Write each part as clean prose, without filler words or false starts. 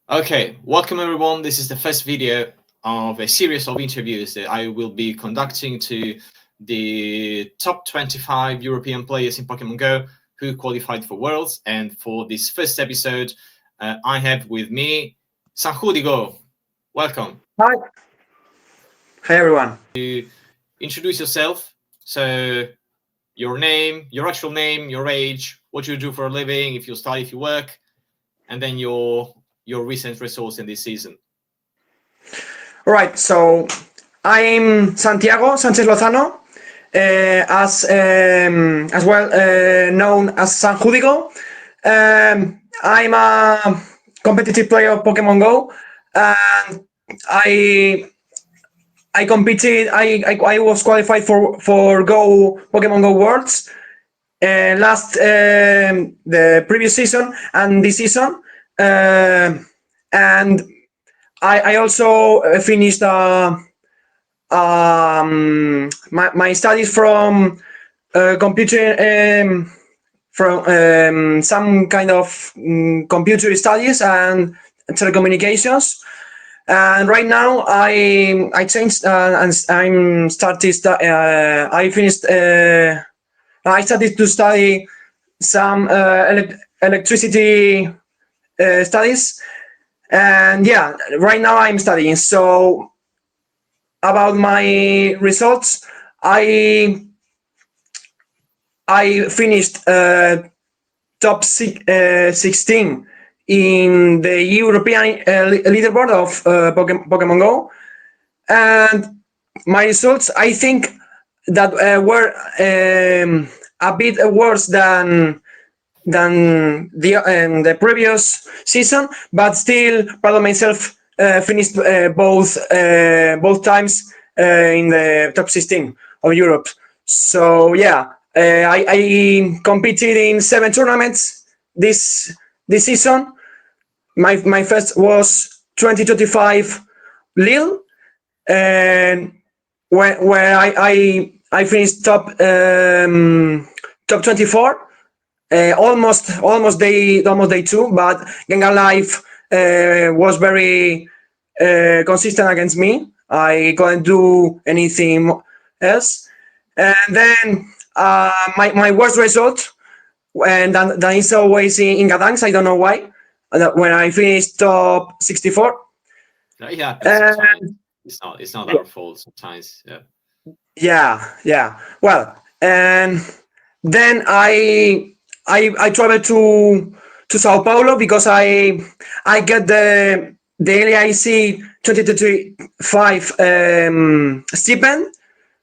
Okay, welcome everyone. This is the first video of a series of interviews that I will be conducting to the top 25 European players in Pokemon Go who qualified for Worlds. And for this first episode, I have with me Sanjudigo. Welcome. Hi. Hi, everyone. Introduce yourself. So your name, your actual name, your age, what you do for a living, if you study, if you work, and then your recent results in this season. All right, so I'm Santiago Sánchez Lozano, as well known as Sanjudigo. I'm a competitive player of Pokemon Go, and I competed. I was qualified for Pokemon Go Worlds last the previous season and this season, and I also finished my studies from computer from some kind of computer studies and telecommunications. And right now I changed and I'm started. I finished. I started to study some electricity studies, and yeah, right now I'm studying. So about my results, I finished top 16 in the European leaderboard of Pokemon Go, and my results I think that were a bit worse than the previous season, but still proud of myself. Finished both times in the top 16 of Europe. So yeah, I competed in 7 tournaments this season. My first was 2025 Lille, and where I finished top 24. Almost day two, but Gengar Life was very consistent against me. I couldn't do anything else, and then my worst result, and that is always in Gadangs. I don't know why. When I finished top 64. It happens sometimes. It's not our fault sometimes. Yeah. Well, and then I traveled to Sao Paulo because I get the LAIC 2025 stipend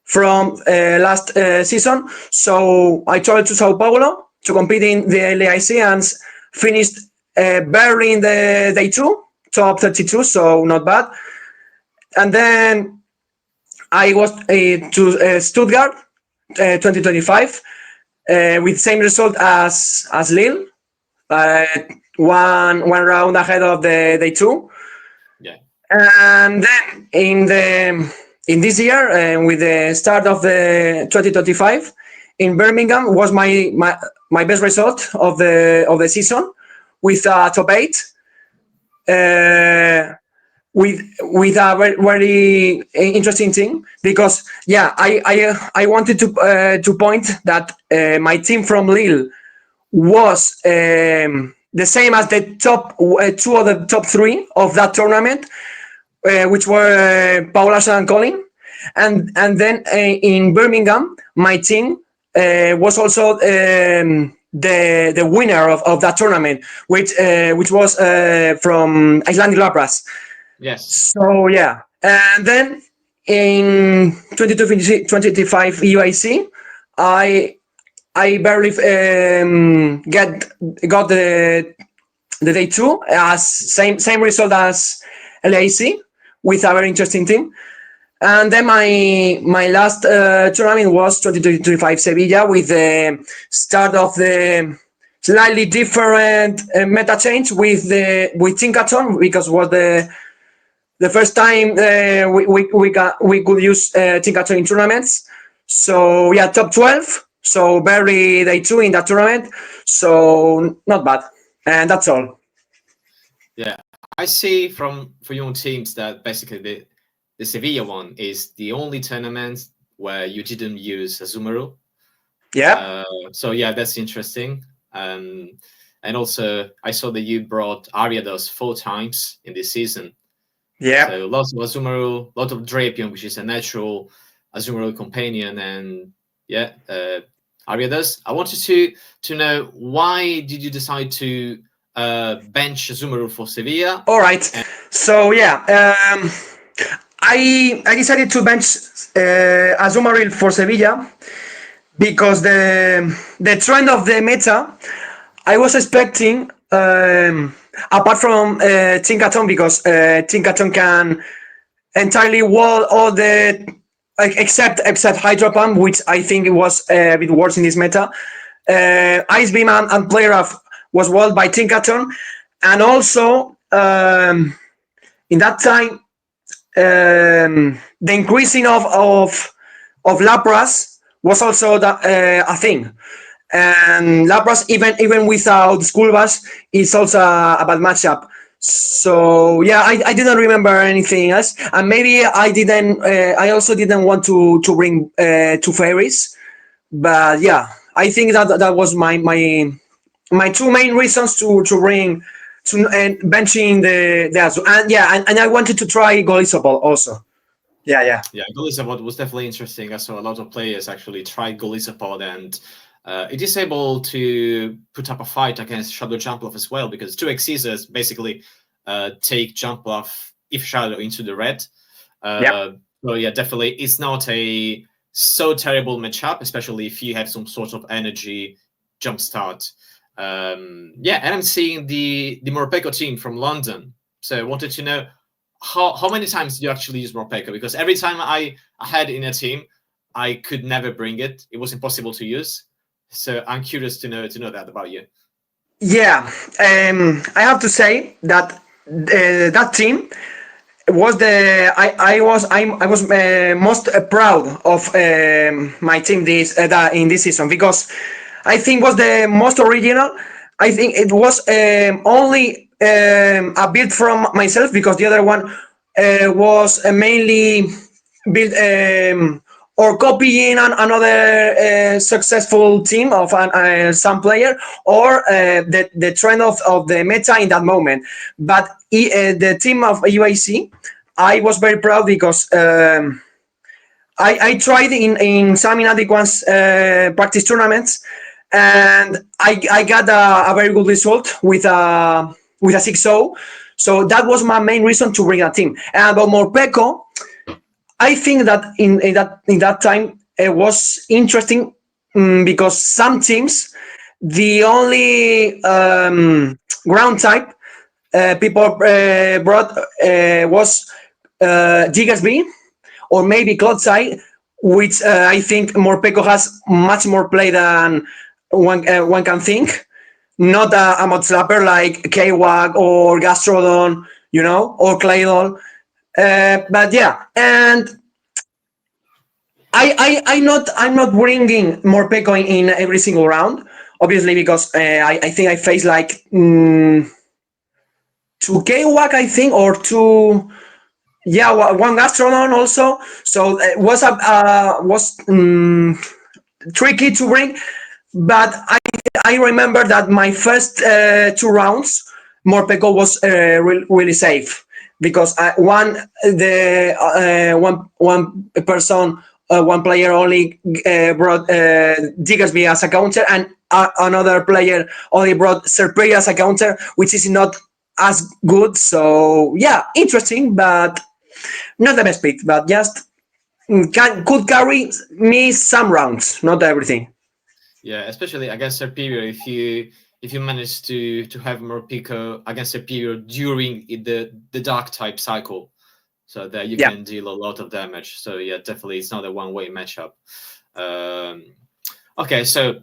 from last season. So I traveled to Sao Paulo to compete in the LAIC and finished barely in the day two, top 32. So not bad. And then I was to Stuttgart 2025 with same result as Lille, one round ahead of the day two. Yeah. And then in this year, with the start of the 2025 in Birmingham, was my best result of the season with a top 8. With a very interesting thing, because I wanted to point that my team from Lille was the same as the top two of the top 3 of that tournament, which were Paula and Colin, and then in Birmingham my team was also the winner of that tournament, which was from Icelandic Lapras. Yes. So yeah, and then in 2025 UIC, I barely got the day two as same result as LAC with a very interesting team. And then my last tournament was 2025 Sevilla with the start of the slightly different meta change with Tinkaton, because it was the first time we could use Tinkaton in tournaments. So yeah, top 12. So barely day two in that tournament. So not bad. And that's all. Yeah, I see from for your teams that basically the Sevilla one is the only tournament where you didn't use Azumarill. Yeah, So yeah, that's interesting. And also, I saw that you brought Ariados 4 times in this season. yeah. So lots of Azumarill, lot of Drapion, which is a natural Azumarill companion, and yeah, Ariados. I wanted to know, why did you decide to bench Azumarill for Sevilla? All right. So yeah, I decided to bench Azumaril for Sevilla because the trend of the meta I was expecting, apart from Tinkaton, because Tinkaton can entirely wall all the, like, except Hydro Pump, which I think it was a bit worse in this meta. Ice Beam and Player Off was walled by Tinkaton, and also in that time the increasing of Lapras was also a thing. And Lapras, even without School Bus, is also a bad matchup. So yeah, I didn't remember anything else, and maybe I didn't. I also didn't want to bring two fairies, but yeah, I think that was my two main reasons to bring to benching the Azu. And yeah, and I wanted to try Golisopol also. Yeah, yeah. Yeah, Golisapod was definitely interesting. I saw a lot of players actually try Golisapod, and it is able to put up a fight against Shadow Jumpluff as well, because two Exceeders basically take Jumpluff if Shadow into the red. Yeah. So yeah, definitely, it's not a so terrible matchup, especially if you have some sort of energy jumpstart. Yeah, and I'm seeing the Morpeko team from London. So I wanted to know, how many times do you actually use Morpeko? Because every time I had in a team, I could never bring it. It was impossible to use. So I'm curious to know that about you. Yeah, I have to say that that team was the I was most proud of my team in this season, because I think was the most original. I think it was only a build from myself, because the other one was mainly built or copying another successful team of some player, or the trend of the meta in that moment. But the team of UAC, I was very proud because I tried in some inadequate practice tournaments, and I got a very good result with a 6-0. So that was my main reason to bring a team. And about Morpeko, I think that in that time it was interesting, because some teams, the only ground type people brought was Gigasby, or maybe Clodside, which I think Morpeko has much more play than one can think. Not a mod slapper like Kwag or Gastrodon, or Claydol. But yeah, and I'm not bringing Morpeko in every single round, obviously, because I think I faced like two Kwag, I think, or two. Yeah, one Gastrodon also. So it was tricky to bring, but I remember that my first 2 rounds, Morpeko was really safe, because one person, one player only brought Digasby as a counter, and another player only brought Serperi as a counter, which is not as good. So yeah, interesting, but not the best pick. But just could carry me some rounds, not everything. Yeah, especially against Superior, if you manage to have Morpeko against Superior during the dark type cycle, so that you Yeah. can deal a lot of damage. So yeah, definitely, it's not a one-way matchup. Okay, so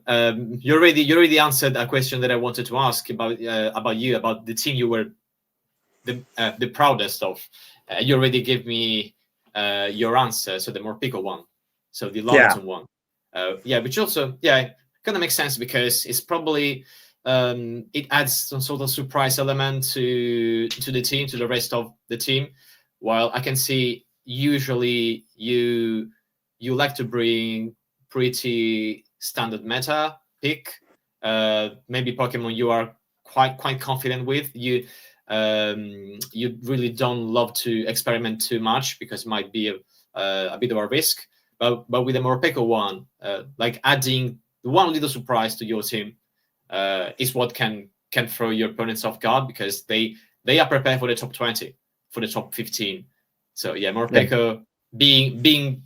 you already answered a question that I wanted to ask about you, about the team you were the proudest of. You already gave me your answer, so the Morpeko one, so the Yeah. London one. Yeah, which also, yeah, kind of makes sense, because it's probably it adds some sort of surprise element to the team, to the rest of the team. While I can see usually you like to bring pretty standard meta pick, maybe Pokemon you are quite confident with. You really don't love to experiment too much because it might be a bit of a risk. But with the Morpeko one, like adding one little surprise to your team is what can throw your opponents off guard, because they are prepared for the top 20, for the top 15. So yeah, Morpeko being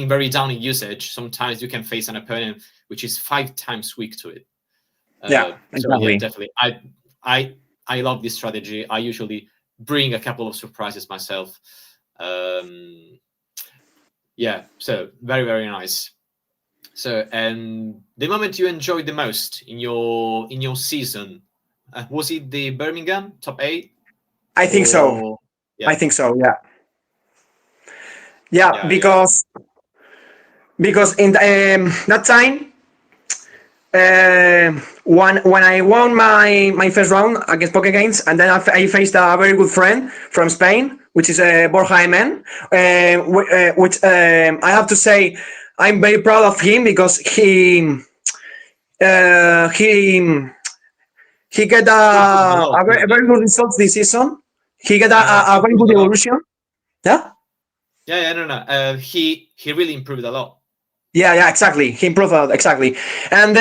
very down in usage, sometimes you can face an opponent which is 5 times weak to it. Exactly. So yeah, definitely. I love this strategy. I usually bring a couple of surprises myself. Yeah, so very nice. So, and the moment you enjoyed the most in your season, was it the Birmingham top 8? I think so. Yeah. I think so. Yeah. Because in that time, when I won my first round against Poké Games, and then I faced a very good friend from Spain, which is Borja Emen, which I have to say I'm very proud of him, because he get a very good results this season. He get a very good evolution. Yeah. Yeah, no. He really improved a lot. Yeah, exactly. He improved a lot, exactly, and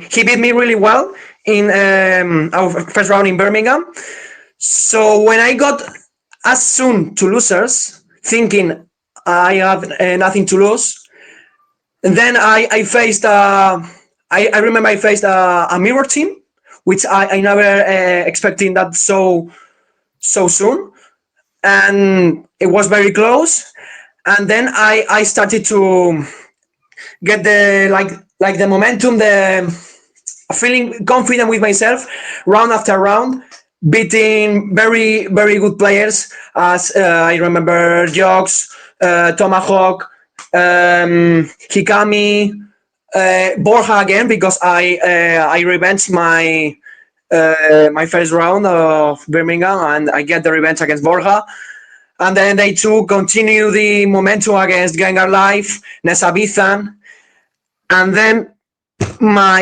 he beat me really well in our first round in Birmingham. So when I got as soon to losers, thinking I have nothing to lose, and then I faced I remember I faced a mirror team, which I never expecting that so soon, and it was very close. And then I started to get the the momentum, the feeling confident with myself, round after round, beating very good players, as I remember Jogs, Tomahawk, Hikami, Borja again, because I revenged my first round of Birmingham, and I get the revenge against Borja. And then they two continue the momentum against Gengar Life, Nesabithan, and then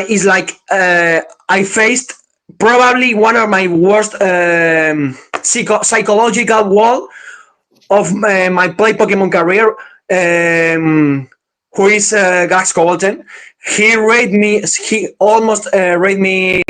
is like I faced probably one of my worst psychological wall of my play Pokemon career. Who is Gax Cobalton? He almost rated me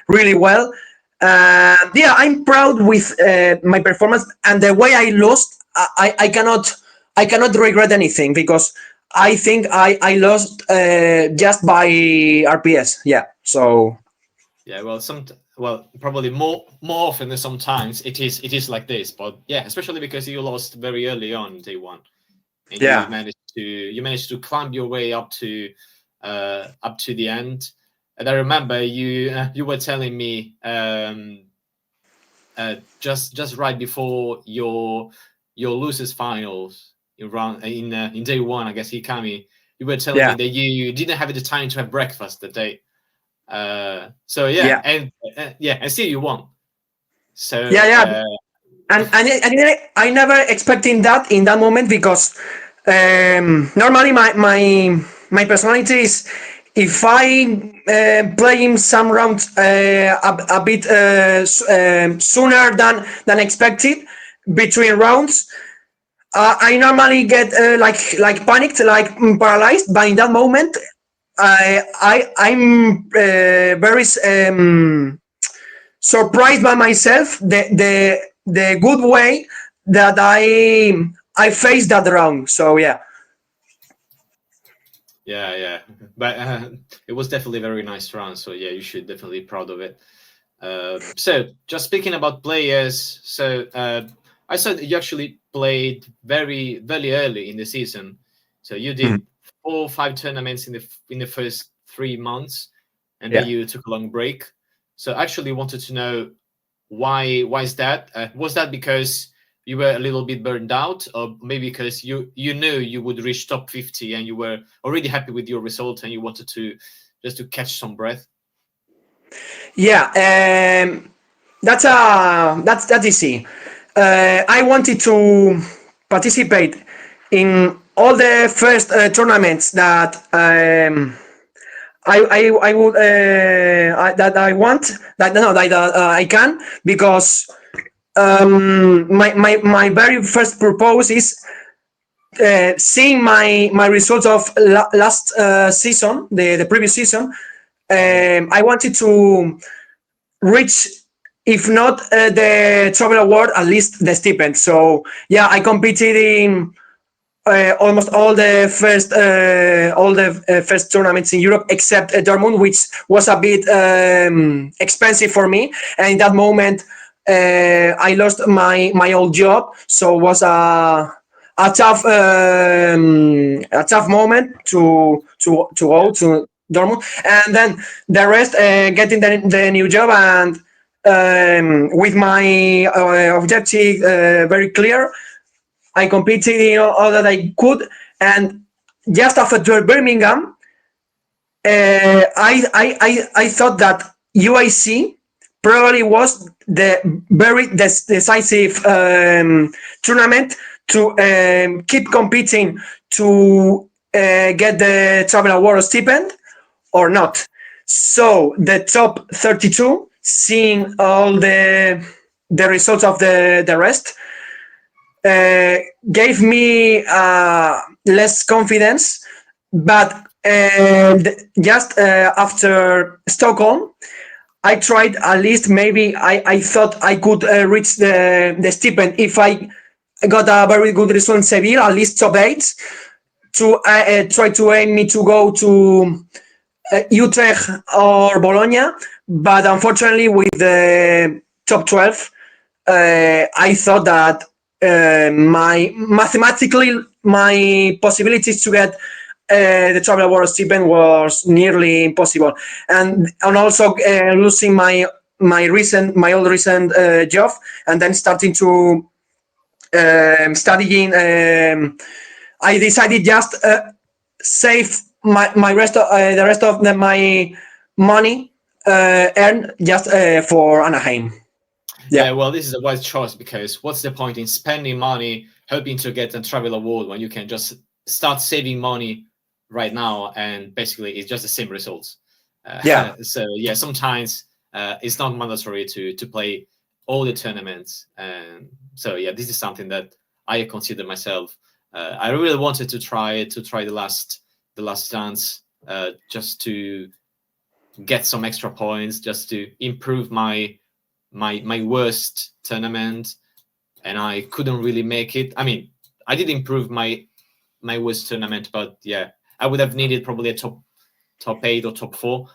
really well. Yeah, I'm proud with my performance and the way I lost. I cannot regret anything, because I think I lost just by RPS. Yeah, so yeah. Well, probably more often than sometimes it is like this. But yeah, especially because you lost very early on day one, and yeah, you managed to climb your way up to the end. And I remember you were telling me just right before your losers finals in day one, I guess, Hikami, you were telling me that you didn't have the time to have breakfast that day. So yeah, and and still you won. So yeah. And I never expecting that in that moment, because normally my personality is, if I play in some rounds a bit sooner than expected between rounds, I normally get panicked, like paralyzed. But in that moment, I'm very surprised by myself, the good way that I faced that round. So yeah. Yeah, but it was definitely a very nice run. So yeah, you should definitely be proud of it. So just speaking about players, so I saw that you actually played very early in the season. So you did 4 or 5 tournaments in the first 3 months, and then you took a long break. So I actually wanted to know why is that? Was that because you were a little bit burned out, or maybe because you knew you would reach top 50 and you were already happy with your result and you wanted to just to catch some breath? Yeah, that's easy. I wanted to participate in all the first tournaments that I would that I want that no that I can, because my very first purpose is seeing my results of last season, the previous season. I wanted to reach, if not the travel award, at least the stipend. So yeah, I competed in almost all the first tournaments in Europe except Dortmund, which was a bit expensive for me. And in that moment, I lost my old job, so it was a tough moment to go to Dortmund, and then the rest, getting the new job, and with my objective very clear, I competed in all that I could, and just after Birmingham, I thought that UIC probably was the very decisive tournament to keep competing to get the travel award stipend or not. So the top 32, seeing all the results of the rest, gave me less confidence. But just after Stockholm, I tried at least, maybe I thought I could reach the stipend if I got a very good result in Seville, at least top 8, to try to aim me to go to Utrecht or Bologna. But unfortunately, with the top 12, I thought that my mathematically my possibilities to get the travel award stipend was nearly impossible, and also losing my old recent job, and then starting to studying. I decided just save my rest of the rest of my money earned just for Anaheim. Yeah, Yeah, well, this is a wise choice, because what's the point in spending money hoping to get a travel award when you can just start saving money right now, and basically it's just the same results. yeah, So yeah, sometimes it's not mandatory to play all the tournaments, and so yeah, this is something that I consider myself. I really wanted to try the last dance, just to get some extra points, just to improve my worst tournament, and I couldn't really make it. I mean, I did improve my worst tournament, but yeah, I would have needed probably a top 8 or top 4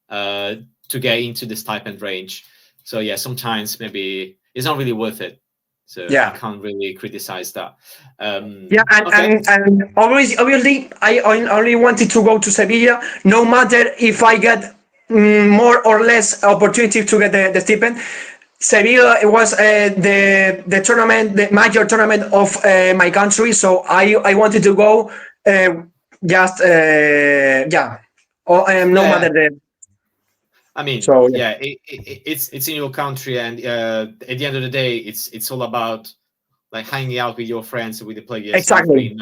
to get into the stipend range. So yeah, sometimes maybe it's not really worth it. So I yeah. can't really criticize that. Yeah, Okay. and obviously, I only wanted to go to Sevilla, no matter if I get more or less opportunity to get the stipend. Sevilla, it was the tournament, the major tournament of my country, so I wanted to go, just yeah, no Yeah, matter the. I mean, So yeah, yeah, it's in your country, and at the end of the day, it's all about like hanging out with your friends, with the players exactly,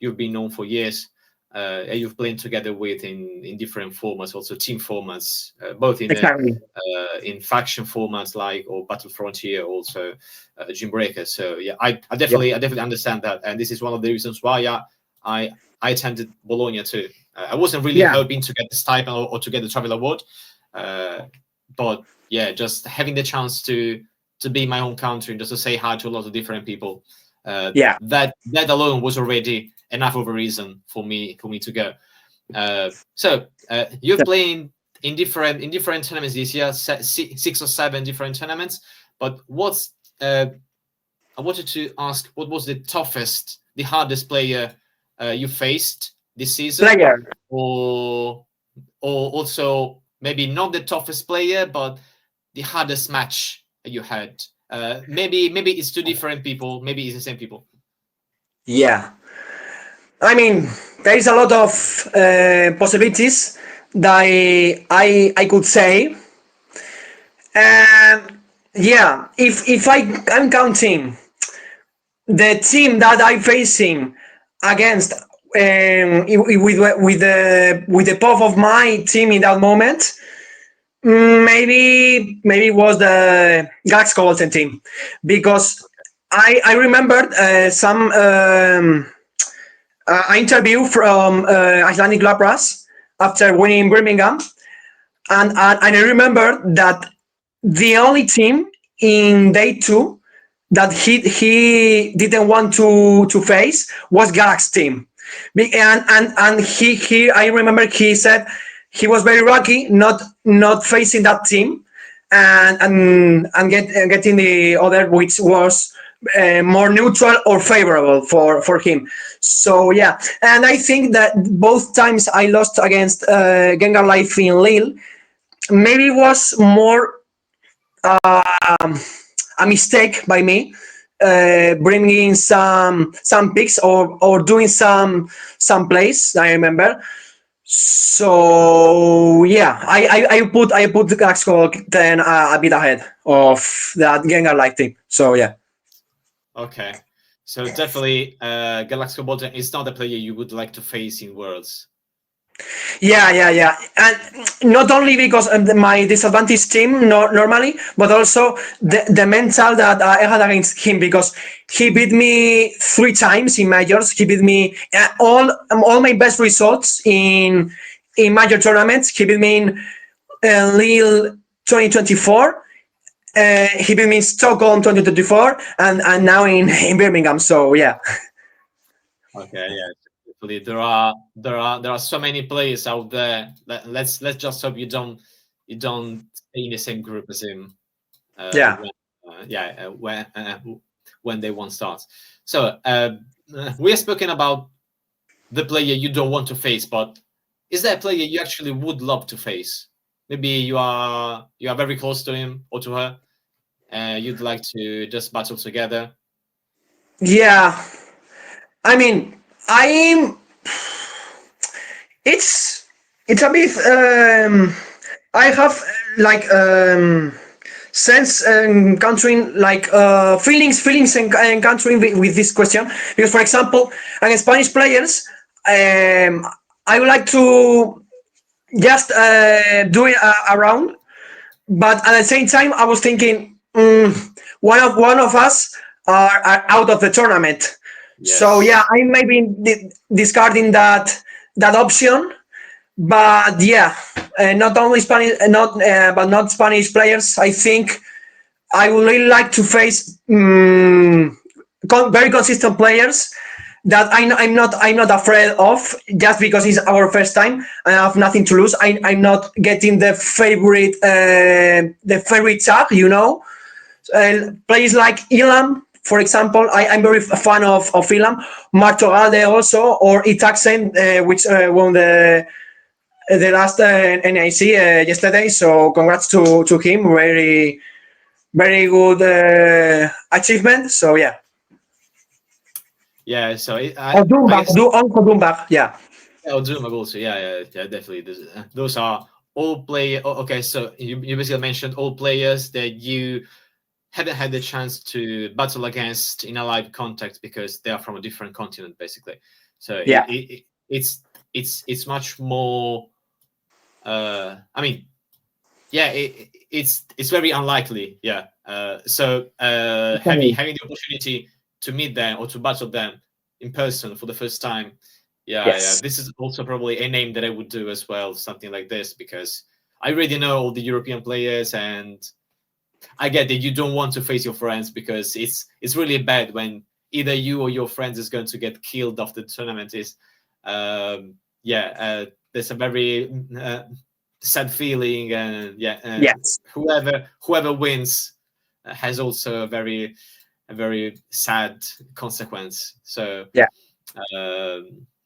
you've been known for years, and you've played together with in different formats, also team formats, both exactly. in faction formats like or Battle Frontier, also Gym Breaker. So yeah, Yeah, I definitely understand that, and this is one of the reasons why I I attended Bologna too. I wasn't really yeah, hoping to get the stipend or to get the travel award, uh, but yeah, just having the chance to be in my own country and just to say hi to a lot of different people. yeah, That alone was already enough of a reason for me to go. So you're yeah. playing in different tournaments this year, 6 or 7 different tournaments. But what's I wanted to ask, what was the toughest, the hardest player you faced this season, Player. or also maybe not the toughest player, but the hardest match you had? Maybe it's two different people, maybe it's the same people. Yeah. I mean, there is a lot of possibilities that I could say. And yeah, if I'm counting the team that I'm facing against with the path of my team in that moment, maybe it was the Galaxy Golden team, because I remembered some interview from Icelandic Lapras after winning Birmingham, and I remember that the only team in day two that he didn't want to face was Galaxy team. And he I remember he said he was very lucky not facing that team, and getting the other, which was more neutral or favorable for him. So yeah, and I think that both times I lost against Gengar Life in Lille, maybe it was more a mistake by me, bringing some picks or doing some plays. I remember. So yeah, I put the Axcol then a bit ahead of that Gengar Life team. So yeah. Okay. So definitely, Galaxy Bolton is not a player you would like to face in Worlds. Yeah, and not only because my disadvantage team normally, but also the mental that I had against him, because he beat me 3 times in majors. He beat me all my best results in major tournaments. He beat me in Lille 2024. He beat me in Stockholm 2024, and now in Birmingham. So yeah. Okay, yeah. Definitely, there are so many players out there. Let's just hope you don't stay in the same group as him. Yeah. When day one starts. So we are speaking about the player you don't want to face, but is there a player you actually would love to face? Maybe you are very close to him or to her, and you'd like to just battle together. Yeah. I mean, I'm it's it's a bit I have like sense encountering like feelings encountering with this question, because for example against Spanish players, I would like to just do it around, but at the same time I was thinking, one of us are out of the tournament. So Yes. yeah, I may be discarding that option. But yeah, not only Spanish, not Spanish players. I think I would really like to face very consistent players that I'm not afraid of, just because it's our first time and I have nothing to lose. I'm not getting the favorite tag. Players like Ilam, for example, I'm very a fan of Ilam, Martogalde also, or Itaxen, which won the last NIC yesterday. So congrats to him. Very very good achievement. So yeah. Yeah. So Or I Dumbag, guess do Uncle Dumbag. Yeah. Ozuma also. Yeah. Definitely. Those are all play. Okay, so you basically mentioned all players that you haven't had the chance to battle against in a live contact because they are from a different continent, basically. So Yeah. it's much more. I mean, yeah, it's very unlikely. Yeah. So having the opportunity to meet them or to battle them in person for the first time, yeah. Yes. This is also probably a name that I would do as well, something like this, because I already know all the European players, and I get that you don't want to face your friends because it's really bad when either you or your friends is going to get killed after the tournament. There's a very sad feeling, and Yes. whoever wins has also a very sad consequence. So Yeah.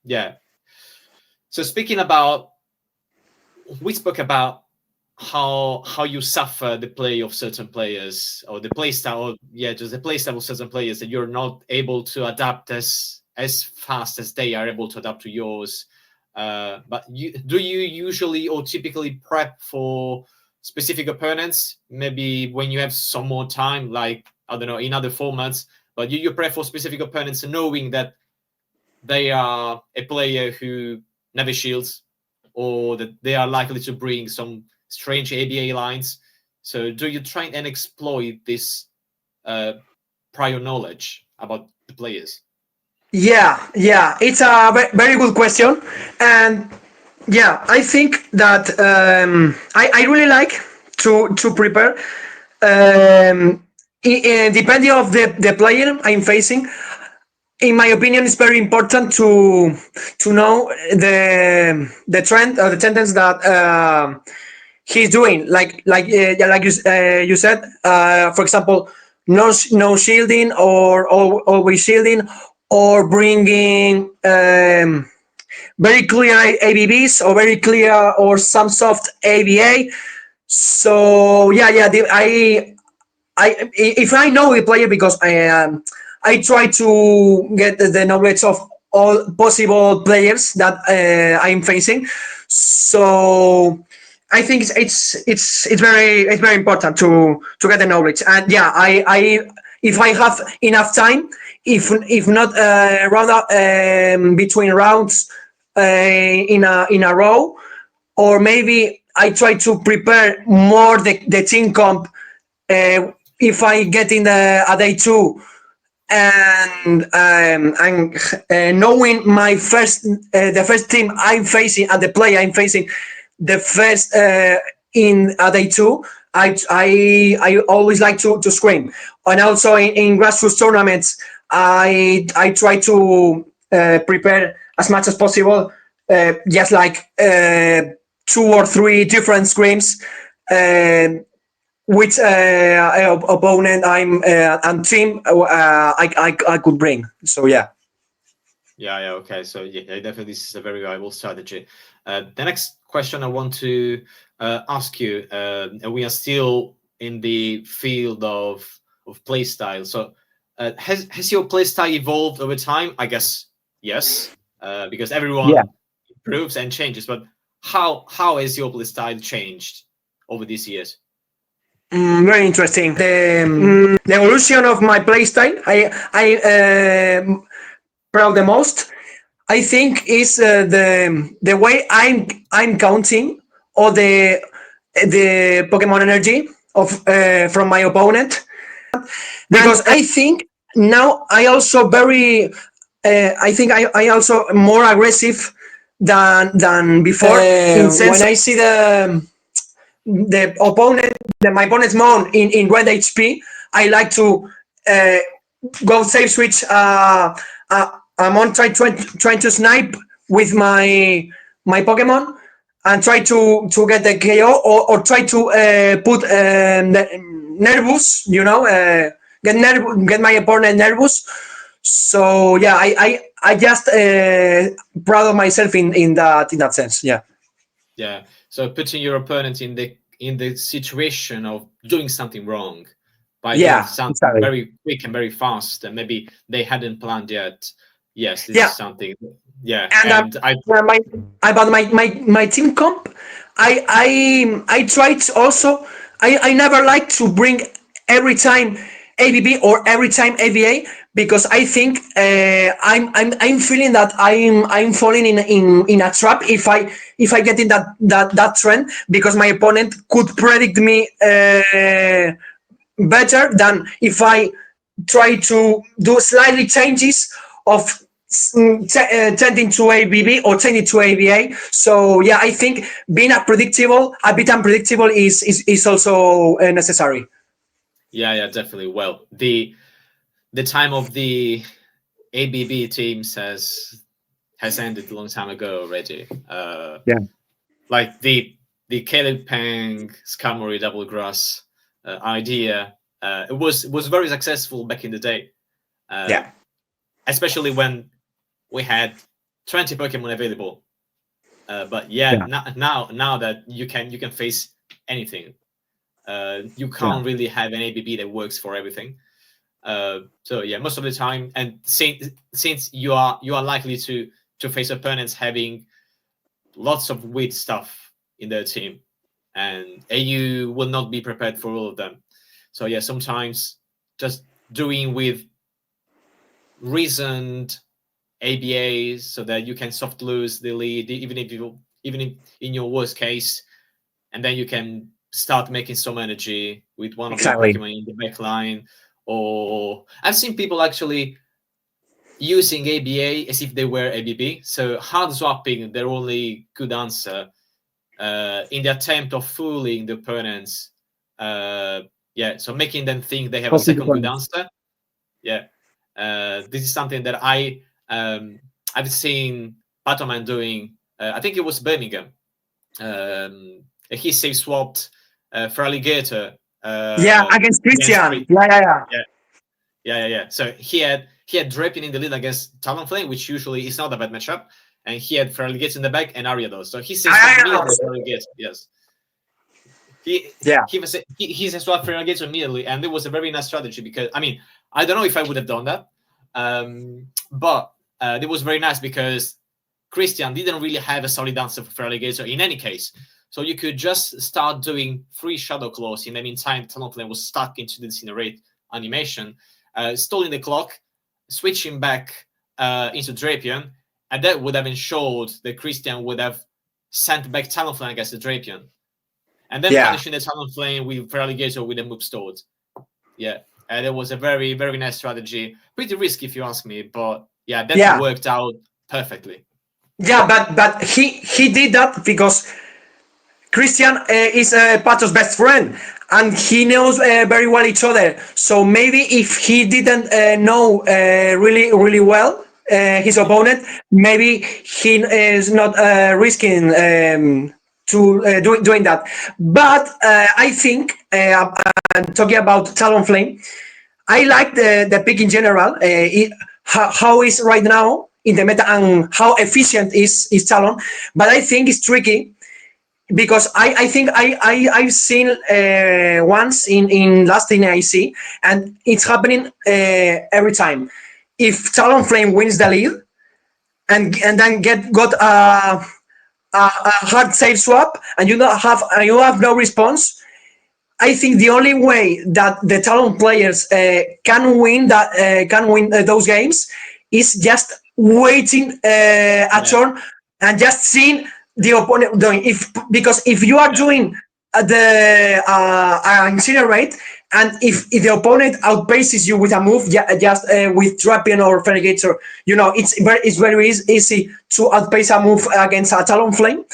yeah. So speaking about, we spoke about how you suffer the play of certain players, or the play style, or just the play style of certain players, that you're not able to adapt as fast as they are able to adapt to yours. But do you usually or typically prep for specific opponents, maybe when you have some more time, like, I don't know, in other formats, but you prep for specific opponents knowing that they are a player who never shields, or that they are likely to bring some strange ABA lines. So do you try and exploit this prior knowledge about the players? Yeah, it's a very good question, and yeah, I think that I really like to prepare. Depending of the player I'm facing, in my opinion, it's very important to know the trend or the tendency that he's doing. Yeah, like you said, for example, no shielding or always shielding, or bringing very clear ABBs or very clear or some soft ABA. So if I know a player, because I try to get the knowledge of all possible players that I'm facing. So I think it's very important to get the knowledge. And yeah, I if I have enough time, if not rather between rounds in a row, or maybe I try to prepare more the team comp if I get in a day two, and knowing my the first team I'm facing and the player I'm facing the first in a day two, I always like to scream. And also in grassroots tournaments, I try to prepare as much as possible, just like 2 or 3 different screams, which opponent I'm and team I could bring. So yeah. Yeah, okay. So yeah, definitely this is a very viable strategy. The next question I want to ask you, and we are still in the field of play style. So has your play style evolved over time? I guess yes, because everyone improves and changes. But how has your play style changed over these years? Very interesting. The evolution of my playstyle, I proud the most, I think, is the way I'm counting all the Pokemon energy of from my opponent, because I think now I also very I think I also more aggressive than before. When I see the opponent, my opponent's mon in red HP, I like to go save switch. I'm on trying to snipe with my Pokemon and try to get the KO, or try to put nervous, get my opponent nervous. So yeah, I just proud of myself in that sense. Yeah. Yeah. So putting your opponent in the situation of doing something wrong by doing something exactly. very quick and very fast, and maybe they hadn't planned yet. Yes, this is something. Yeah, and about my team comp, I tried also. I never like to bring every time ABB or every time AVA, because I think I'm feeling that I'm falling in a trap if I get in that trend, because my opponent could predict me better than if I try to do slightly changes of tending to ABB or tending to ABA. So yeah, I think being a bit unpredictable is also necessary. Yeah, definitely. Well, the time of the ABB teams has ended a long time ago already. Like the Caleb Pang Skarmory double grass idea. It was very successful back in the day. Especially when we had 20 Pokemon available. But now that you can face anything, you can't really have an ABB that works for everything. So yeah, most of the time, and since you are likely to face opponents having lots of weird stuff in their team, and AU will not be prepared for all of them. So yeah, sometimes just doing with reasoned ABAs so that you can soft lose the lead, even if in your worst case, and then you can start making some energy with one of your Exactly. Pokemon in the back line. Or I've seen people actually using ABA as if they were ABB. So hard swapping their only good answer in the attempt of fooling the opponents. So making them think they have a second good answer. This is something that I've seen Batman doing. I think it was Birmingham. He safe swapped for Alligator. Against Christian. Yeah. So he had Drapion in the lead against Talonflame, which usually is not a bad matchup, and he had Feraligatr in the back and Ariados. So he says immediately Feraligatr. Yes. He says swap Feraligatr immediately, and it was a very nice strategy because I don't know if I would have done that, but it was very nice because Christian didn't really have a solid answer for Feraligatr in any case. So you could just start doing 3 Shadow Claws. In the meantime, Talonflame was stuck into the Incinerate animation, stalling the clock, switching back into Drapion, and that would have ensured that Christian would have sent back Talonflame against the Drapion. And then punishing the Talonflame with Feraligatr with a move stored. And it was a very, very nice strategy. Pretty risky if you ask me, but that worked out perfectly. But he did that because Christian is Pato's best friend, and he knows very well each other. So maybe if he didn't know really well his opponent, maybe he is not risking doing that. But I think, talking about Talonflame, I like the pick in general. How is right now in the meta and how efficient is Talon, but I think it's tricky because I think I've seen once in last in IC, and it's happening every time. If Talonflame wins the lead and then got a hard save swap and you have no response, I think the only way that the Talon players can win those games is just waiting a turn and just seeing the opponent doing. Because if you are doing the Incinerate, and if the opponent outpaces you with a move, just with Drapion or Feraligatr, it's very easy to outpace a move against a Talonflame.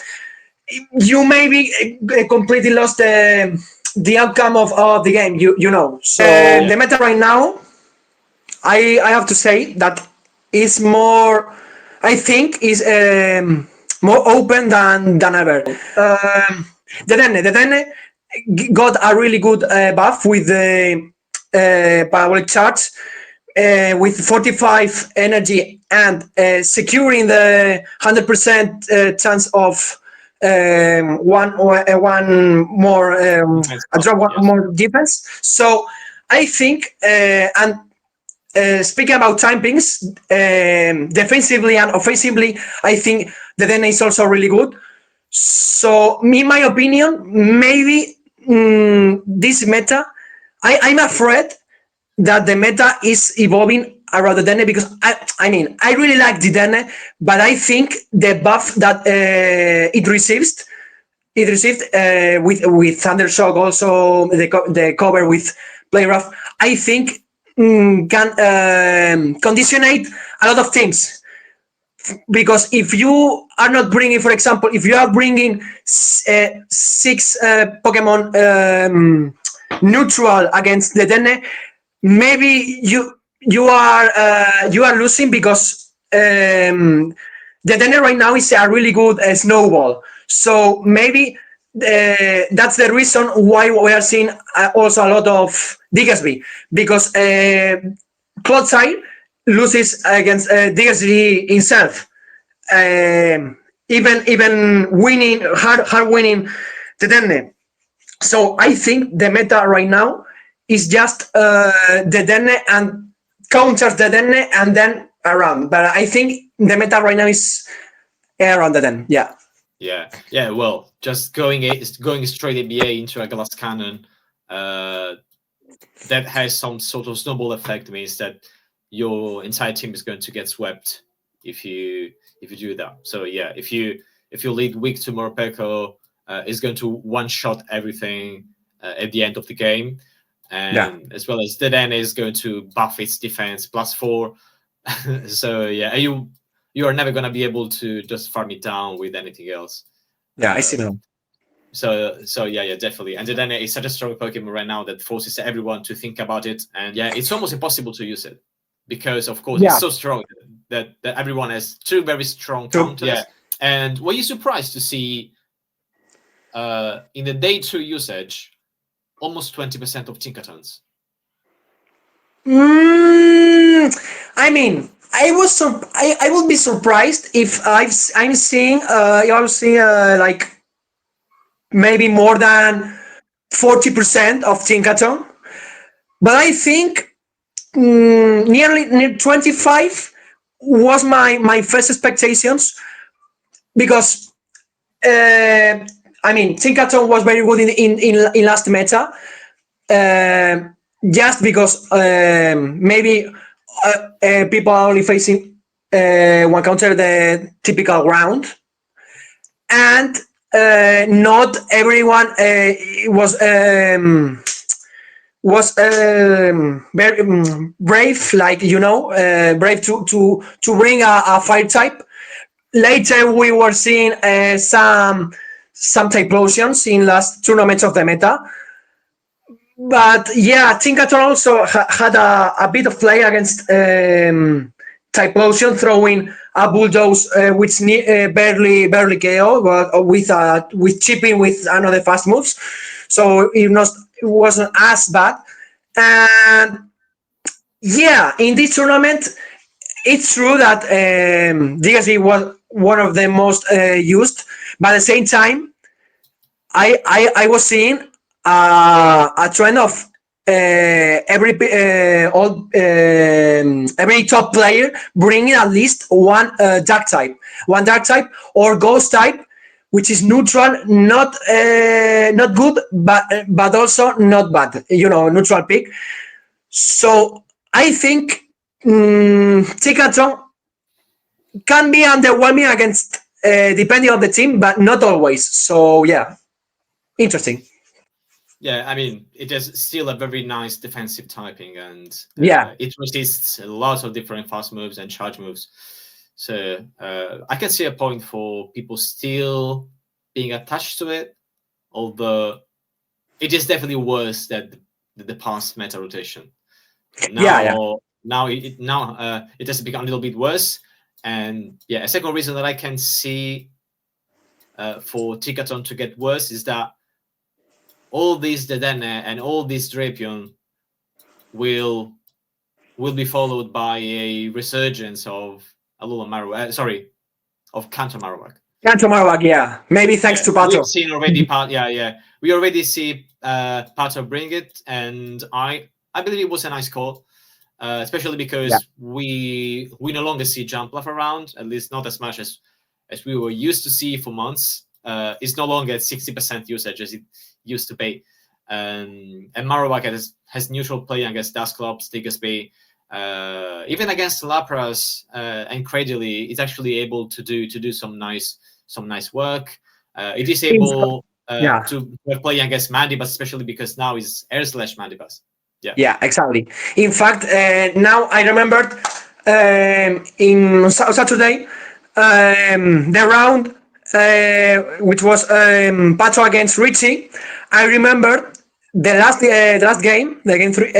You maybe completely lost the outcome of the game, So the meta right now, I have to say that is more, I think, is more open than ever. The Dene got a really good buff with the parabolic charge, with 45 energy and securing the 100% chance of one more more defense. So I think and speaking about timings, defensively and offensively, I think the Dene is also really good. So in my opinion, maybe this meta, I'm afraid that the meta is evolving around the Dene, because I really like the Dene, but I think the buff that it received with Thundershock, also the cover with Play Rough, I think can conditionate a lot of things. Because if you are not bringing, for example, if you are bringing 6 Pokemon neutral against the Dene, maybe you are losing, because the Dene right now is a really good snowball. So maybe that's the reason why we are seeing also a lot of Diggersby, because Clodside loses against Diggersby himself, even winning hard winning the Dene. So I think the meta right now is just the Dene and counters the Dene and then around. But I think the meta right now is around the Dene. Yeah. Well, just going straight ABA into a glass cannon, uh, that has some sort of snowball effect. Means that your entire team is going to get swept if you do that. So yeah, if you lead weak to Morpeko, is going to one shot everything at the end of the game, Yeah, and as well as Deden is going to buff its defense +4. So yeah, you are never going to be able to just farm it down with anything else. yeah, I Uh, see now. so yeah, definitely. And then it's such a strong Pokemon right now that forces everyone to think about it. And yeah, it's almost impossible to use it because, of course, it's Yeah, so strong that everyone has two very strong true. counters. Yeah. And were you surprised to see in the day 2 usage almost 20% of Tinkatons? I mean, I would be surprised if I was seeing like maybe more than 40% of Tinkaton, but I think nearly near 25 was my first expectations because I mean Tinkaton was very good in last meta, just because maybe people are only facing one counter the typical round, and not everyone was very brave, like brave to bring a fire type. Later, we were seeing some Typhlosions in last tournaments of the meta. But yeah, Tinkaton also had a bit of play against Typhlosion, throwing a bulldoze which barely KO, but with chipping with another fast moves. So it wasn't as bad. And yeah, in this tournament, it's true that DSV was one of the most used, but at the same time, I was seeing a trend of every top player bringing at least one dark type or ghost type, which is neutral, not good, but also not bad. Neutral pick. So I think Ticaton can be underwhelming against depending on the team, but not always. So yeah, interesting. Yeah, I mean, it is still a very nice defensive typing, and Yeah, it resists a lot of different fast moves and charge moves. So I can see a point for people still being attached to it, although it is definitely worse than the past meta rotation. yeah. Now it has become a little bit worse, and yeah, a second reason that I can see for Ticaton to get worse is that all these Dedenne and all this Drapion will be followed by a resurgence of Alula Marowak. Of Kanto Marowak. Kanto Marowak, yeah. Maybe thanks Yeah, to we've Pato. seen already. We already see Pato bring it, and I believe it was a nice call, especially Yeah, because we no longer see Jumpluff around, at least not as much as we were used to see for months. It's no longer at 60% usage as it used to be. And Marowak has neutral play against Dusclops, Diggersby, even against Lapras and Cradily. It's actually able to do some nice work. It is able yeah, to play against Mandibus, especially because now is Air Slash Mandibus. Yeah. yeah, exactly. In fact, now I remembered in Saturday the round which was Pato against Richie. I remember the last game, the game three.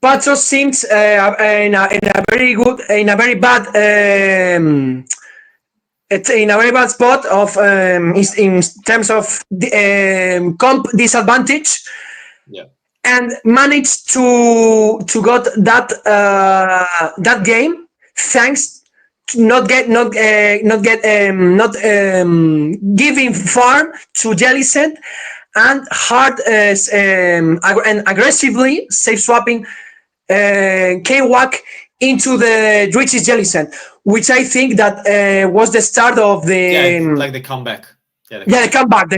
Pato seems in a very bad in a very bad spot of in terms of comp disadvantage, Yeah. and managed to got that game thanks to not giving farm to Jellicent and hard and aggressively safe swapping K-Wack into the Richie's Jelly Sand, which I think that was the start of Yeah, the like the comeback. Yeah, the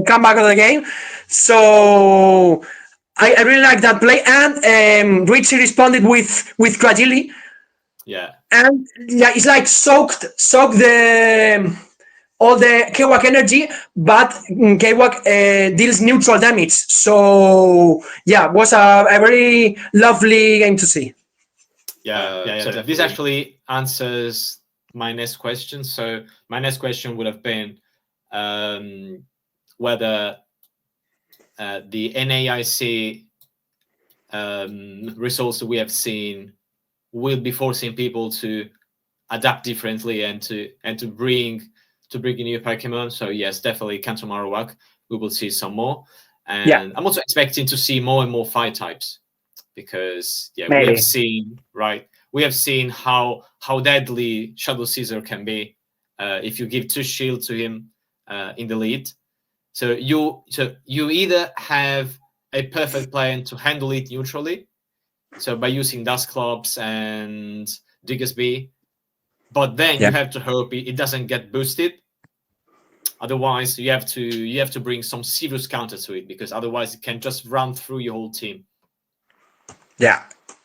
comeback of the game. So I really like that play, and Richie responded with Krajili, yeah, and yeah, it's like soaked the all the Kwak energy, but Kwak deals neutral damage. So yeah, was a very lovely game to see. yeah. So this actually answers my next question. So my next question would have been whether the NAIC results that we have seen will be forcing people to adapt differently and to bring a new Pokemon. So yes, definitely Kanto Marowak. We will see some more, and Yeah. I'm also expecting to see more and more fire types because we Maybe. have seen how deadly Shadow Caesar can be if you give 2 shield to him in the lead. So you either have a perfect plan to handle it neutrally, so by using Dust Clubs and Diggersby, but then you have to hope it doesn't get boosted. Otherwise, you have to bring some serious counter to it, because otherwise it can just run through your whole team. Yeah,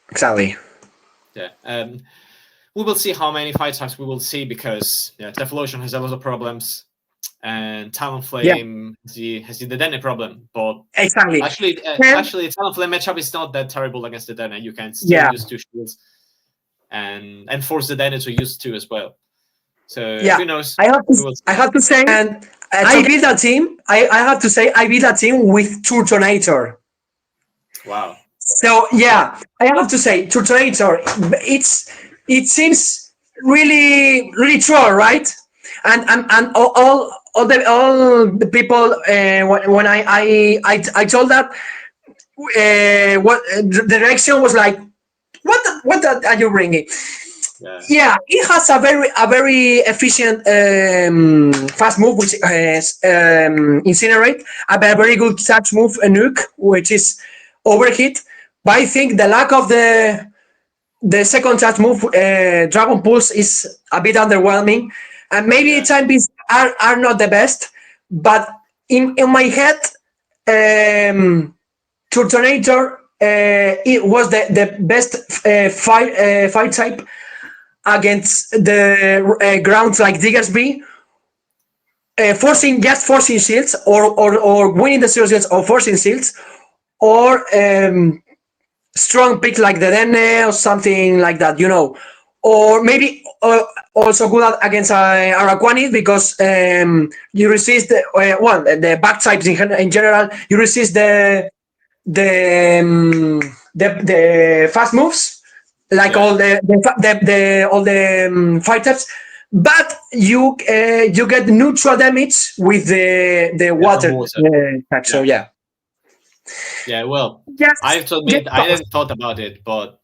exactly. Yeah. We will see how many fight types we will see, because Typhlosion has a lot of problems, and Talonflame has the Dene problem. But Exactly. actually, Talonflame matchup is not that terrible against the Dene. You can still use 2 shields and force the Dene to use 2 as well. So who knows? I have to say, and I built a team. I have to say, I built a team with Turtonator. Wow. So yeah, I have to say, Turtonator. It seems really troll, right? And all the people when I told that what the reaction was like, what are you bringing? Yeah, it has a very efficient fast move, which has Incinerate, a very good touch move, a Nuke, which is Overhit. But I think the lack of the second touch move, Dragon Pulse, is a bit underwhelming, and maybe time beats are not the best. But in my head, Turtonator it was the best fight type against the grounds like Diggersby, forcing shields or winning the shields or forcing shields, or strong pick like the Dene or something like that, or maybe also good against Araquanid, because you resist the back types in general. You resist the fast moves, like all the fight types, but you get neutral damage with the water type. So yeah. Yeah, well, I have to admit, I hadn't thought about it, but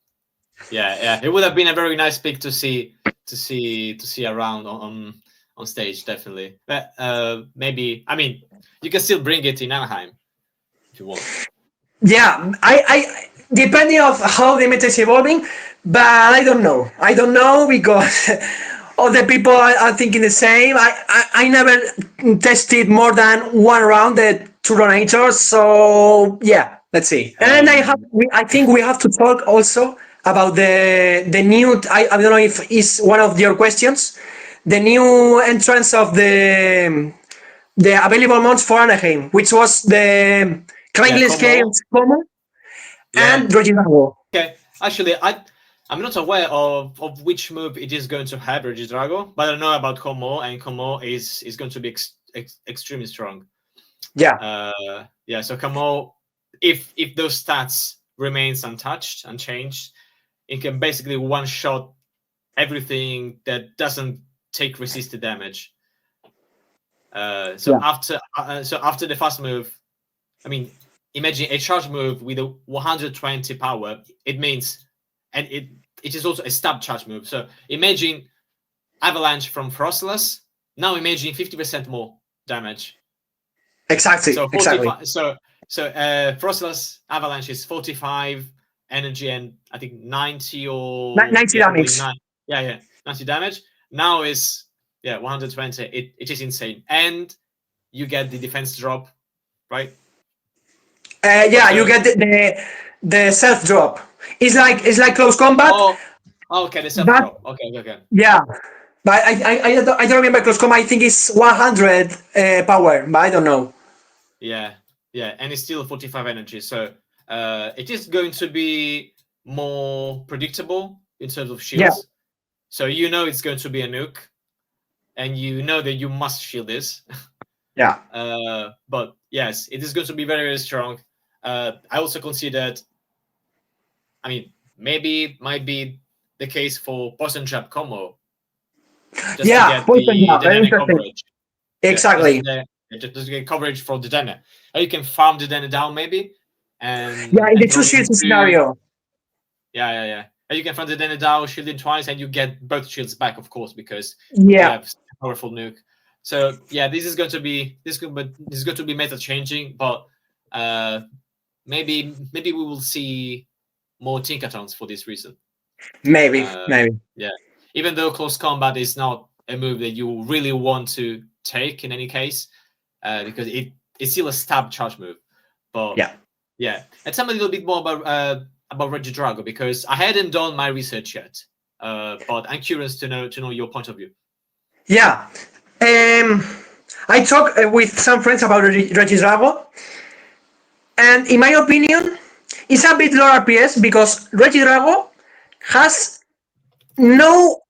it would have been a very nice pick to see around on stage, definitely. But maybe, I mean, you can still bring it in Anaheim if you want. Yeah, I depending of how the meta is evolving, but I don't know because all the people are thinking the same. I never tested more than one round the Turonator, so yeah, let's see. And I think we have to talk also about the new. I don't know if it's one of your questions. The new entrance of the available months for Anaheim, which was the Craigslist Games Como and Regidrago. Okay, actually, I'm not aware of which move it is going to have Regidrago, but I know about Como, and Como is going to be extremely strong. Yeah. So Como, if those stats remains untouched, unchanged, it can basically one shot everything that doesn't take resisted damage. After the fast move, I mean, imagine a charge move with a 120 power. It means, and it is also a stab charge move. So imagine Avalanche from Frostless. Now imagine 50% more damage. Exactly. So 45. So Frostless Avalanche is 45, energy and I think 90 or 90 damage. 90 damage. Now is 120. It is insane, and you get the defense drop, right? You get the self drop. It's like close combat. Oh, okay, the self But drop. Okay. yeah, but I don't remember close combat. I think it's 100 power, but I don't know. Yeah, and it's still 45 energy, so it is going to be more predictable in terms of shields. Yeah. So you know it's going to be a nuke, and you know that you must shield this. Yeah. But yes, it is going to be very, very strong. I also consider that, I mean, maybe might be the case for poison jab combo. Just to get the very interesting. coverage. Exactly. Just to get coverage from the Dene. You can farm the Dene down maybe. And in the two shields scenario. Yeah. And you can farm the Dene down, shield it twice, and you get both shields back, of course, because you have a powerful nuke. So this is going to be meta changing, but maybe we will see more Tinkertons for this reason. Maybe. Yeah. Even though close combat is not a move that you really want to take in any case, because it's still a stab charge move. But yeah. And tell me a little bit more about Regidrago, because I hadn't done my research yet. But I'm curious to know your point of view. Yeah. I talked with some friends about Regidrago, and in my opinion, it's a bit low RPS because Regidrago has no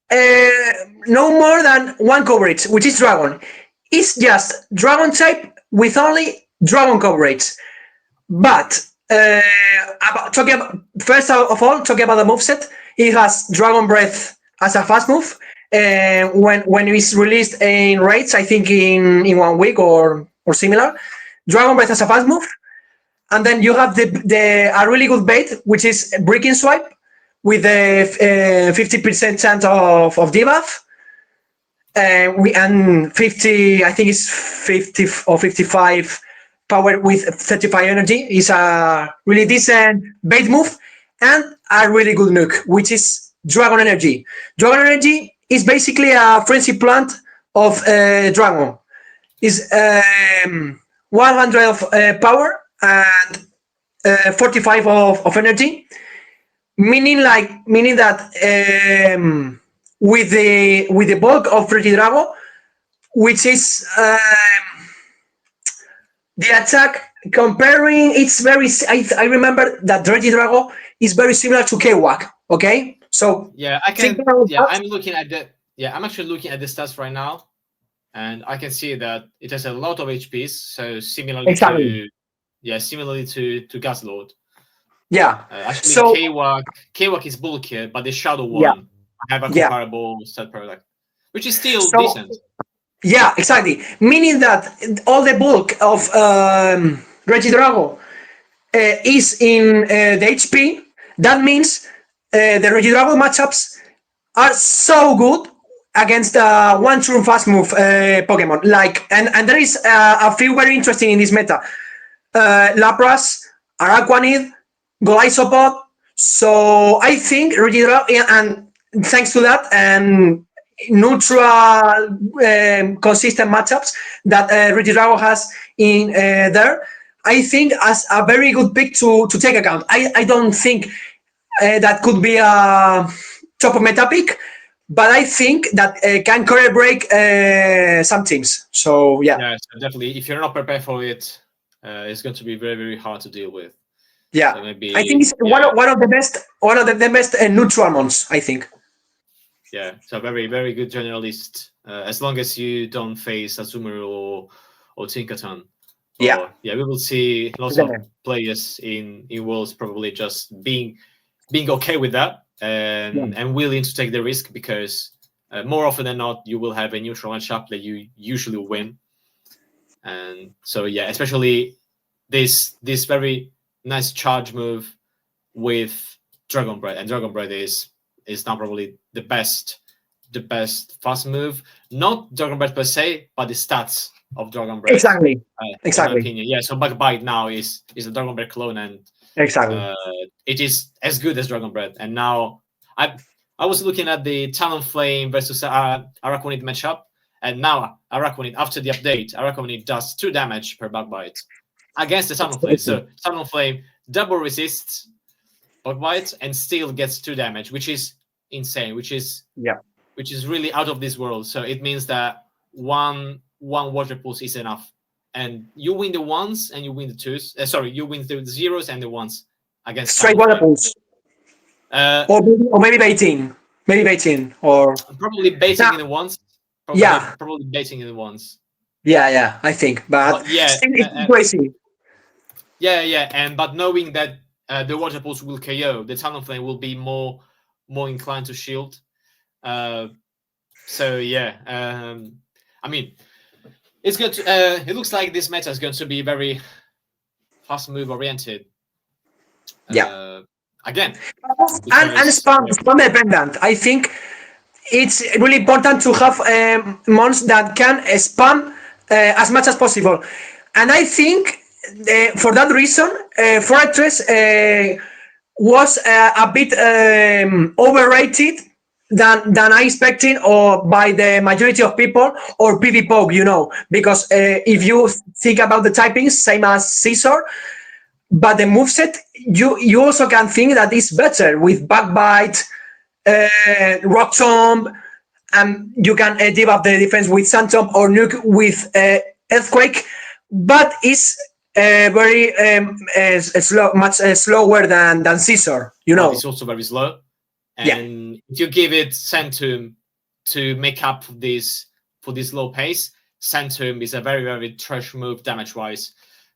more than one coverage, which is Dragon. It's just Dragon type with only Dragon coverage. But first of all, talking about the moveset, it has Dragon Breath as a fast move. When it's released in raids, I think in 1 week or similar, Dragon Breath as a fast move. And then you have a really good bait, which is Breaking Swipe with a 50% chance of debuff. And 50, I think it's 50 or 55 power with 35 energy is a really decent bait move, and a really good nuke, which is Dragon Energy. Dragon Energy is basically a frenzy plant of Dragon. Is 100 of power and 45 of energy, meaning that with the bulk of Regidrago, which is the attack comparing, it's very. I remember that Regidrago is very similar to Kwak. Okay, so I can. I'm looking at the. I'm actually looking at the stats right now, and I can see that it has a lot of HPs. So similarly to Gaslord. Yeah. Actually, so Kwak is bulkier, but the Shadow one have a comparable stat product, which is still decent. Yeah, exactly. Meaning that all the bulk of Regidrago is in the HP. That means the Regidrago matchups are so good against one turn fast move Pokemon. And there is a few very interesting in this meta. Lapras, Araquanid, Golisopod. So I think Regidrago, and thanks to that, and neutral consistent matchups that Regidrago has in there, I think as a very good pick to take account. I don't think that could be a top of meta pick, but I think that can career break some teams. So so definitely, if you're not prepared for it, it's going to be very, very hard to deal with. Yeah, so maybe, I think it's one of the best neutral ones, I think. Yeah, so very, very good generalist. As long as you don't face Azumarill or Tinkaton. We will see lots of players in Worlds probably just being okay with that and willing to take the risk, because more often than not you will have a neutral matchup that you usually win. And so especially this very nice charge move with Dragon Breath, and Dragon Breath is now probably the best fast move. Not Dragon Breath per se, but the stats of Dragon Breath. Exactly. In my opinion. So Bug Bite now is a Dragon Breath clone, and Exactly. It is as good as Dragon Breath. And now I was looking at the Talonflame versus Araquanid matchup, and now Araquanid, after the update, Araquanid does 2 damage per bug bite against the Talonflame. So Talonflame double resists bug bite and still gets 2 damage, which is insane, which is really out of this world. So it means that one water pulse is enough, and you win the ones and you win the twos. You win the zeros and the ones against Straight water Talonflame. pulse. Or maybe baiting. Maybe baiting. Or probably baiting in the ones. Probably baiting in the ones. Yeah, I think. But yeah, still, it's crazy. Yeah. But knowing that the water pulse will KO, the Talonflame will be more inclined to shield. So yeah, I mean, it's good. It looks like this meta is going to be very fast move oriented. Again, and spam dependent. I think it's really important to have mons that can spam as much as possible. And I think for that reason, Fortress was a bit overrated than I expected, or by the majority of people, or PvPoke, because if you think about the typings, same as Caesar, but the moveset, you also can think that it's better with Backbite, Rock Tomb, and you can debuff the defense with Sand Tomb or Nuke with Earthquake, but it's very slow, much slower than Caesar, But it's also very slow. And if you give it Centum to make up for this low pace, Centum is a very, very trash move damage-wise.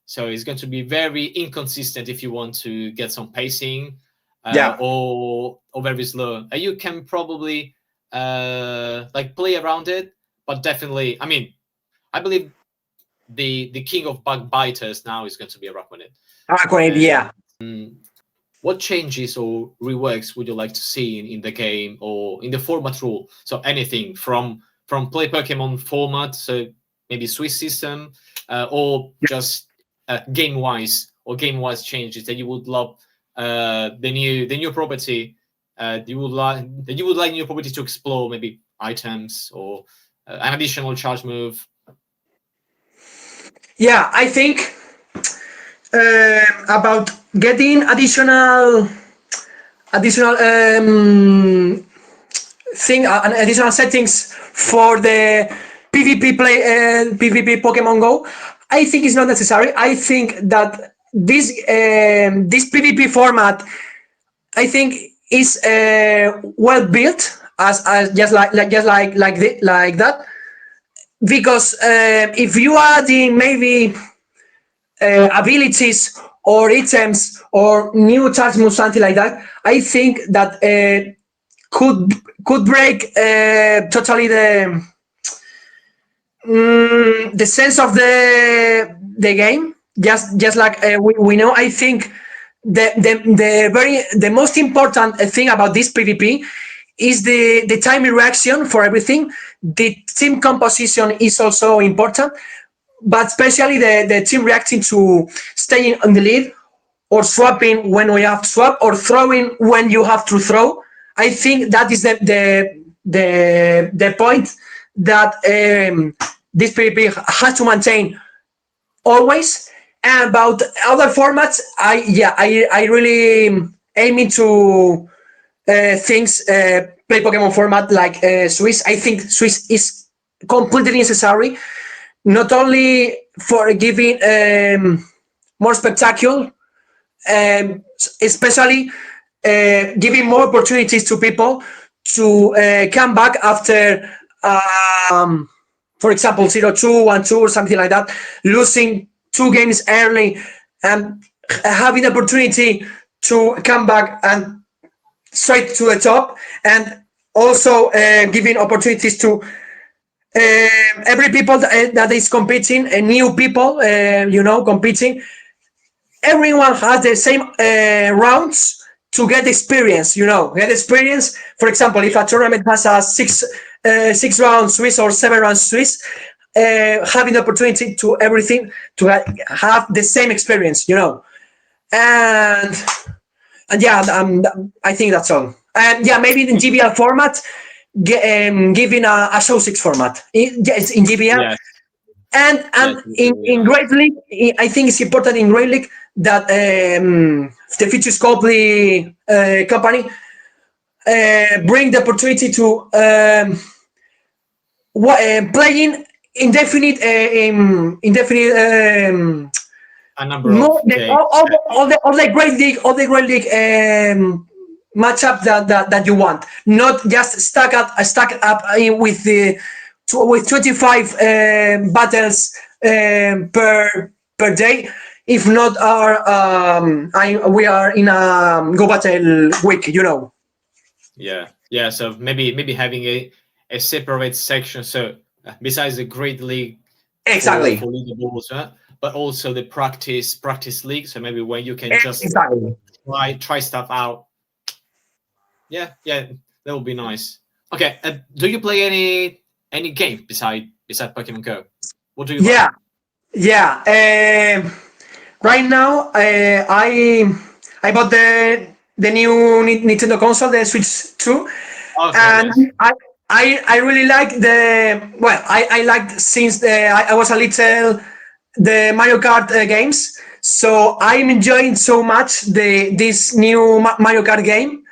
So it's going to be very inconsistent if you want to get some pacing or very slow. You can probably play around it, but definitely, I mean, I believe the king of bug biters now is going to be Araquanid. Araquanid, what changes or reworks would you like to see in the game or in the format rule? So anything from play Pokemon format, so maybe Swiss system, or just game-wise changes that you would love the new property you would like new property to explore, maybe items or an additional charge move. Yeah, I think about getting additional additional settings for the PvP Pokemon Go. I think it's not necessary. I think that this PvP format, I think, is well built as just like that, because if you add in maybe abilities or items or new charge moves, something like that, I think that could break totally the sense of the game. Just like we know, I think the most important thing about this PvP is the timing reaction for everything. The team composition is also important, but especially the team reacting to staying on the lead, or swapping when we have to swap, or throwing when you have to throw. I think that is the point that this PvP has to maintain always. And about other formats, I really aiming to things play Pokemon format like Swiss. I think Swiss is completely necessary, not only for giving more spectacle, especially giving more opportunities to people to come back after, for example, 0-2, 1-2, or something like that, losing 2 games early, and having the opportunity to come back and straight to the top, and also giving opportunities to every people that is competing, and new people, competing. Everyone has the same rounds to get experience. Get experience. For example, if a tournament has a 6 round Swiss or 7 round Swiss, having the opportunity to everything to have the same experience. and yeah, I think that's all. And yeah, maybe in GBL format, giving a show 6 format. Yes, in GBL. Yes. And Yes, in Great League, I think it's important in Great League that the Future Scopely company bring the opportunity to playing indefinite a number of games. all the Great League matchup that you want, not just stack up with the with 25 battles per day. If not, we are in a Go Battle week, you know. Yeah. So maybe having a separate section. So besides the Great League, Exactly. for leaderboards, but also the practice league. So maybe where you can just Exactly. try stuff out. Yeah, that would be nice. Okay, do you play any game beside Pokemon Go? What do you like? Yeah. Right now, I bought the new Nintendo console, the Switch 2, Okay, and yes. I really like I liked since I was a little the Mario Kart games, so I'm enjoying so much this new Mario Kart game.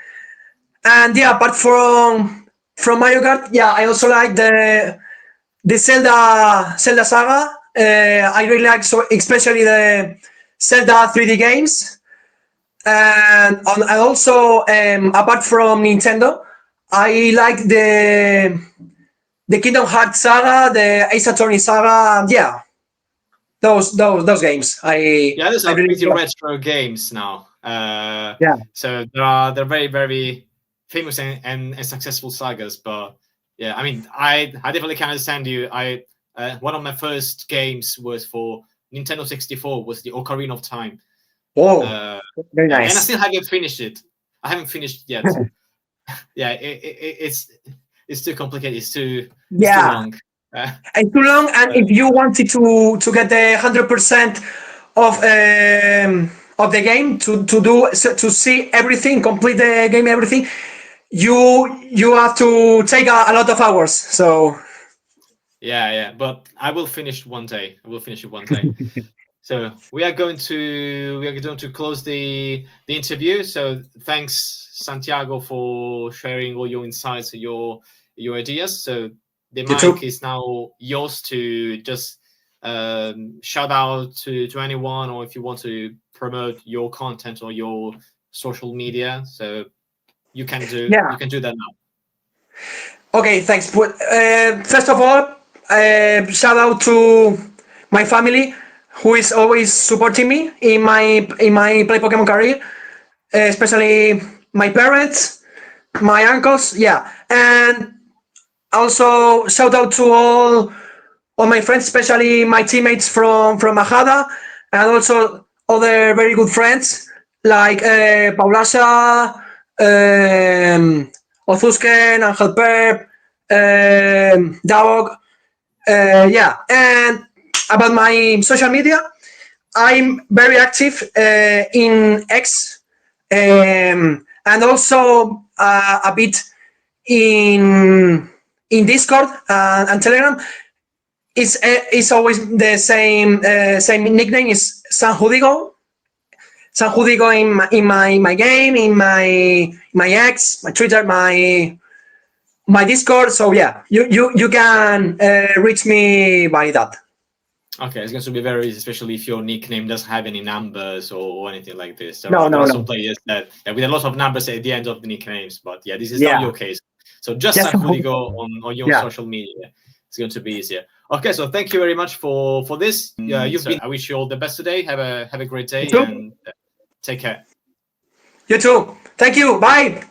And yeah, apart from Mario Kart, yeah, I also like the Zelda saga. I really like, so especially the Zelda 3D games. And also apart from Nintendo, I like the Kingdom Hearts saga, the Ace Attorney saga. And yeah, those games. Those I are really pretty like. retro games now. Yeah. So they're very, very famous and successful sagas. But yeah, I mean, I definitely can understand you. One of my first games was for Nintendo 64, was the Ocarina of Time. Oh, very And I nice. still haven't finished it. I haven't finished yet. Yeah, it's too complicated. It's too long. It's too long, and if you wanted to get the 100% of the game to see everything, complete the game, everything, you have to take a lot of hours. So yeah, but I will finish one day. I will finish it one day. So we are going to close the interview. So thanks, Santiago, for sharing all your insights and your ideas. So the YouTube. mic is now yours to just shout out to anyone, or if you want to promote your content or your social media. So you can do that now. Okay, thanks. First of all, shout out to my family, who is always supporting me in my play Pokemon career, especially my parents, my uncles, and also shout out to all my friends, especially my teammates from Majada, and also other very good friends like Paulasha, Ozusken, Angel Pep, Dawog. And about my social media, I'm very active in X, and also a bit in Discord and Telegram. It's always the same nickname. Is Sanjudigo. Sanjudigo in my game, in my X, my Twitter, my Discord. So yeah, you can reach me by that. Okay, it's going to be very easy, especially if your nickname doesn't have any numbers or anything like this. There No. are some players that with a lot of numbers at the end of the nicknames, but yeah, this is not your case. So just Sanjudigo on your social media. It's going to be easier. Okay, so thank you very much for this. I wish you all the best today. Have a great day and take care. You too. Thank you. Bye.